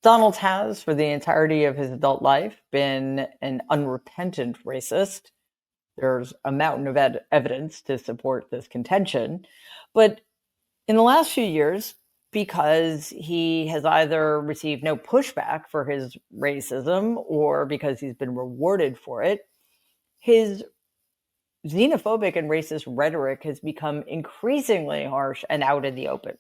Donald has, for the entirety of his adult life, been an unrepentant racist. There's a mountain of evidence to support this contention. But in the last few years, because he has either received no pushback for his racism or because he's been rewarded for it, his xenophobic and racist rhetoric has become increasingly harsh and out in the open.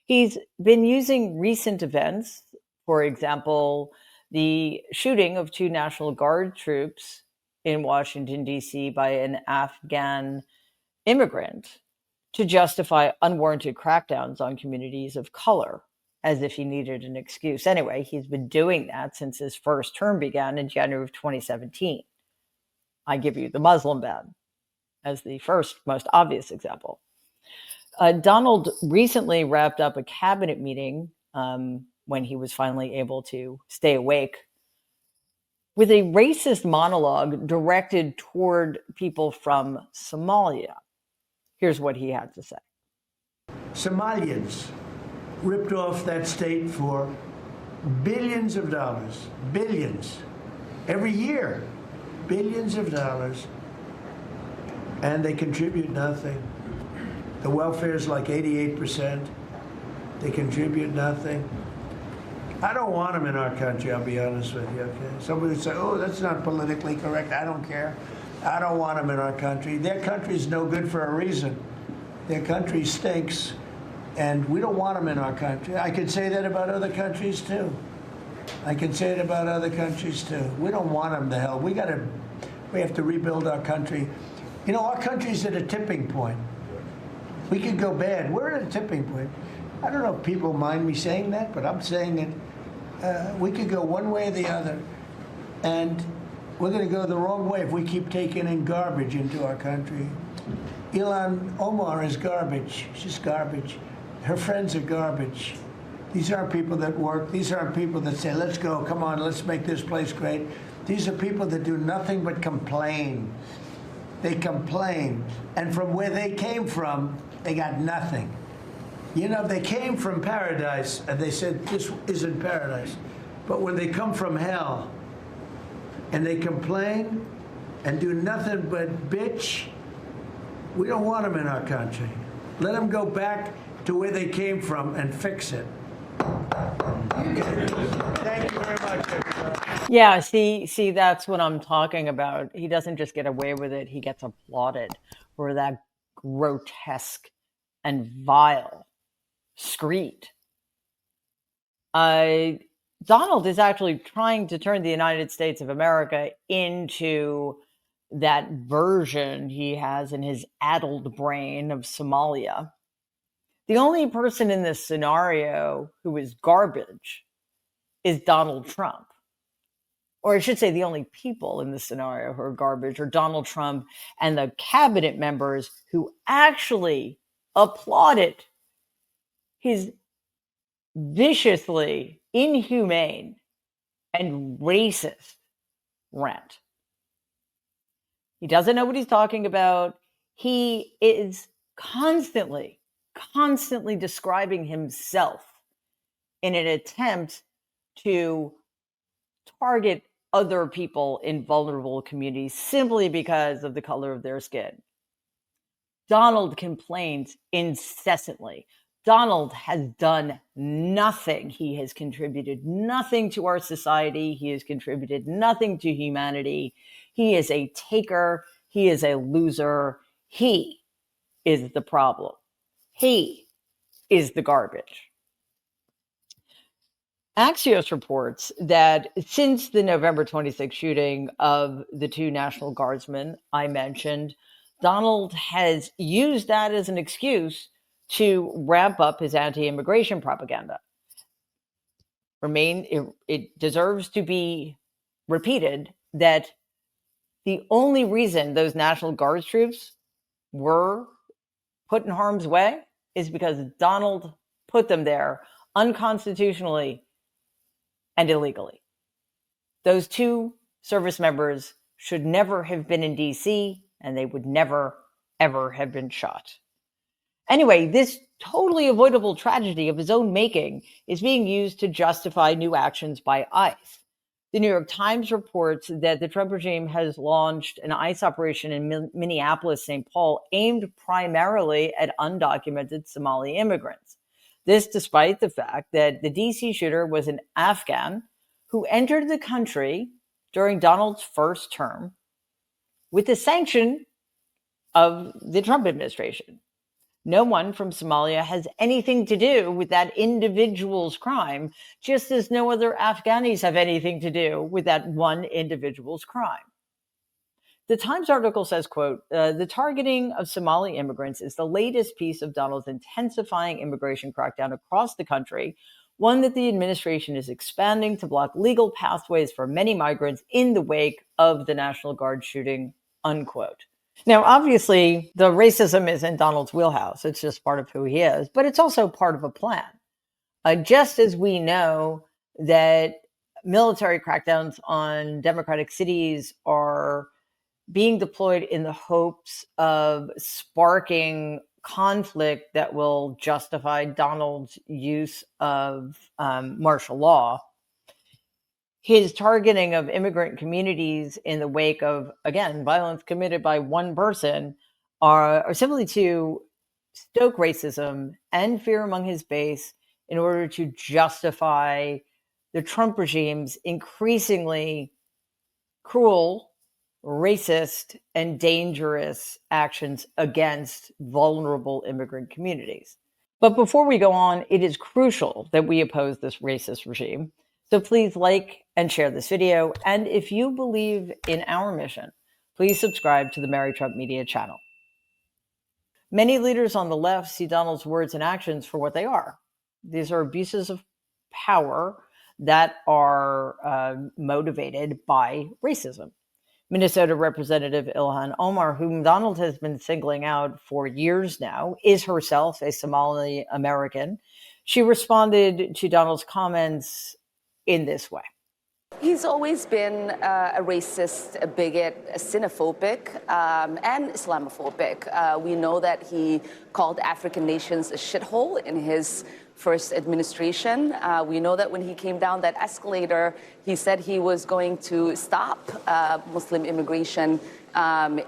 He's been using recent events, for example, the shooting of two National Guard troops in Washington, D.C. by an Afghan immigrant, to justify unwarranted crackdowns on communities of color, as if he needed an excuse. Anyway, he's been doing that since his first term began in January of 2017. I give you the Muslim ban as the first most obvious example. Donald recently wrapped up a cabinet meeting when he was finally able to stay awake with a racist monologue directed toward people from Somalia. Here's what he had to say. Somalians ripped off that state for billions of dollars, billions, every year, billions of dollars, and they contribute nothing. The welfare is like 88%. They contribute nothing. I don't want them in our country, I'll be honest with you, okay? Somebody would say, oh, that's not politically correct. I don't care. I don't want them in our country. Their country's no good for a reason. Their country stinks, and we don't want them in our country. I could say that about other countries, too. I can say it about other countries, too. We don't want them to hell. We have to rebuild our country. You know, our country's at a tipping point. We could go bad. We're at a tipping point. I don't know if people mind me saying that, but I'm saying it. We could go one way or the other, and we're going to go the wrong way if we keep taking in garbage into our country. Ilhan Omar is garbage. She's garbage. Her friends are garbage. These aren't people that work. These aren't people that say, let's go, come on, let's make this place great. These are people that do nothing but complain. They complain. And from where they came from, they got nothing. You know, they came from paradise, and they said, this isn't paradise. But when they come from hell, and they complain, and do nothing but bitch, we don't want them in our country. Let them go back to where they came from and fix it. Thank you very much, everybody. Yeah, see, that's what I'm talking about. He doesn't just get away with it, he gets applauded for that grotesque and vile screed. Donald is actually trying to turn the United States of America into that version he has in his addled brain of Somalia. The only person in this scenario who is garbage is Donald Trump. Or I should say, the only people in this scenario who are garbage are Donald Trump and the cabinet members who actually applauded his viciously inhumane and racist rant. He doesn't know what he's talking about. He is constantly describing himself in an attempt to target other people in vulnerable communities simply because of the color of their skin. Donald complains incessantly. Donald has done nothing. He has contributed nothing to our society. He has contributed nothing to humanity. He is a taker. He is a loser. He is the problem. He is the garbage. Axios reports that since the November 26th shooting of the two National Guardsmen I mentioned, Donald has used that as an excuse to ramp up his anti-immigration propaganda. It deserves to be repeated that the only reason those National Guard troops were put in harm's way is because Donald put them there unconstitutionally and illegally. Those two service members should never have been in DC, and they would never, ever have been shot. Anyway, this totally avoidable tragedy of his own making is being used to justify new actions by ICE. The New York Times reports that the Trump regime has launched an ICE operation in Minneapolis, St. Paul, aimed primarily at undocumented Somali immigrants. This despite the fact that the DC shooter was an Afghan who entered the country during Donald's first term with the sanction of the Trump administration. No one from Somalia has anything to do with that individual's crime, just as no other Afghanis have anything to do with that one individual's crime. The Times article says, quote, the targeting of Somali immigrants is the latest piece of Donald's intensifying immigration crackdown across the country, one that the administration is expanding to block legal pathways for many migrants in the wake of the National Guard shooting, unquote. Now, obviously, the racism is in Donald's wheelhouse. It's just part of who he is, but it's also part of a plan. Just as we know that military crackdowns on democratic cities are being deployed in the hopes of sparking conflict that will justify Donald's use of martial law, his targeting of immigrant communities in the wake of, again, violence committed by one person are simply to stoke racism and fear among his base in order to justify the Trump regime's increasingly cruel, racist, and dangerous actions against vulnerable immigrant communities. But before we go on, it is crucial that we oppose this racist regime. So please like and share this video. And if you believe in our mission, please subscribe to the Mary Trump Media channel. Many leaders on the left see Donald's words and actions for what they are. These are abuses of power that are motivated by racism. Minnesota Representative Ilhan Omar, whom Donald has been singling out for years now, is herself a Somali American. She responded to Donald's comments in this way. He's always been a racist, a bigot, a xenophobic, and Islamophobic. We know that he called African nations a shithole in his first administration. We know that when he came down that escalator, he said he was going to stop Muslim immigration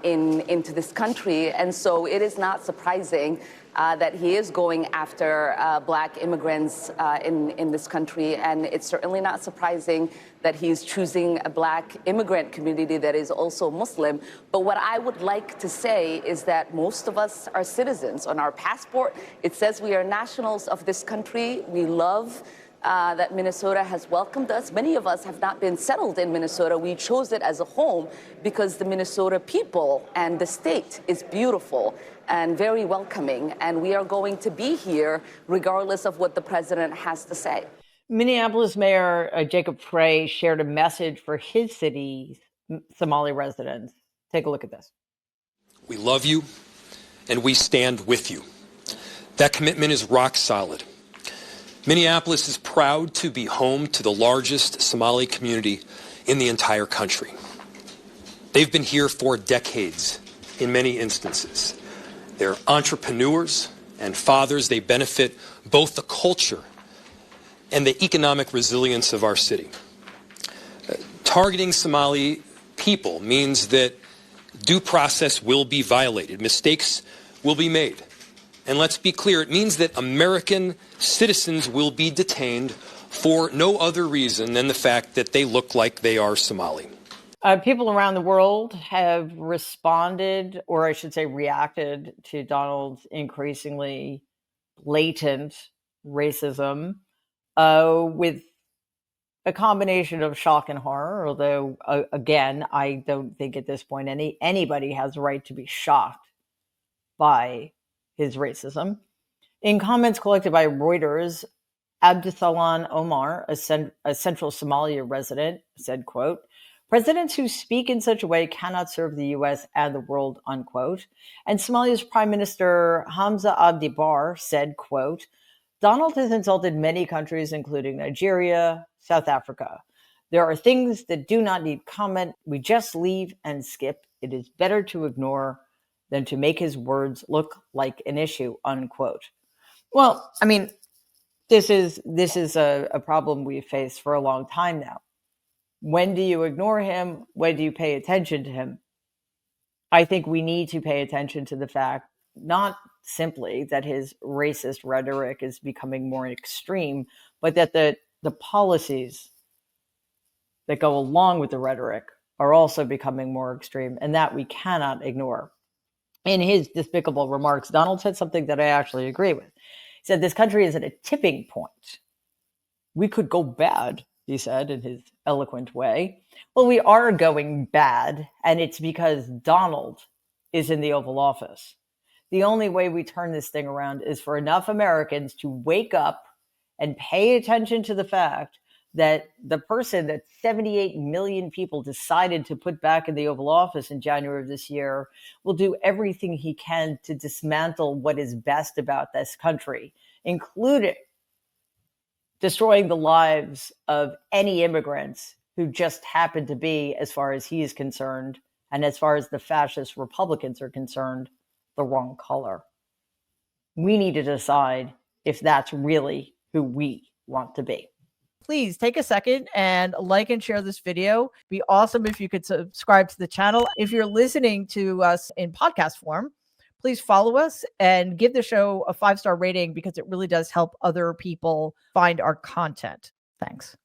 into this country. And so it is not surprising that he is going after Black immigrants in this country. And it's certainly not surprising that he's choosing a Black immigrant community that is also Muslim. But what I would like to say is that most of us are citizens. On our passport, it says we are nationals of this country. We love that Minnesota has welcomed us. Many of us have not been settled in Minnesota. We chose it as a home because the Minnesota people and the state is beautiful and very welcoming. And we are going to be here regardless of what the president has to say. Minneapolis Mayor Jacob Frey shared a message for his city's Somali residents. Take a look at this. We love you and we stand with you. That commitment is rock solid. Minneapolis is proud to be home to the largest Somali community in the entire country. They've been here for decades in many instances. They're entrepreneurs and fathers. They benefit both the culture and the economic resilience of our city. Targeting Somali people means that due process will be violated. Mistakes will be made. And let's be clear, it means that American citizens will be detained for no other reason than the fact that they look like they are Somali. People around the world have responded, or I should say reacted, to Donald's increasingly blatant racism with a combination of shock and horror, although, again, I don't think at this point anybody has a right to be shocked by his racism. In comments collected by Reuters, Abdisalan Omar, a central Somalia resident, said, quote, presidents who speak in such a way cannot serve the U.S. and the world, unquote. And Somalia's Prime Minister Hamza Abdi Barre said, quote, Donald has insulted many countries, including Nigeria, South Africa. There are things that do not need comment. We just leave and skip. It is better to ignore than to make his words look like an issue, unquote. Well, I mean, this is a problem we've faced for a long time now. When do you ignore him? When do you pay attention to him? I think we need to pay attention to the fact, not simply that his racist rhetoric is becoming more extreme, but that the policies that go along with the rhetoric are also becoming more extreme, and that we cannot ignore. In his despicable remarks, Donald said something that I actually agree with. He said, "This country is at a tipping point. We could go bad," he said in his eloquent way. Well, we are going bad, and it's because Donald is in the Oval Office. The only way we turn this thing around is for enough Americans to wake up and pay attention to the fact that the person that 78 million people decided to put back in the Oval Office in January of this year will do everything he can to dismantle what is best about this country, including destroying the lives of any immigrants who just happen to be, as far as he is concerned, and as far as the fascist Republicans are concerned, the wrong color. We need to decide if that's really who we want to be. Please take a second and like and share this video. It'd be awesome if you could subscribe to the channel. If you're listening to us in podcast form, please follow us and give the show a 5-star rating, because it really does help other people find our content. Thanks.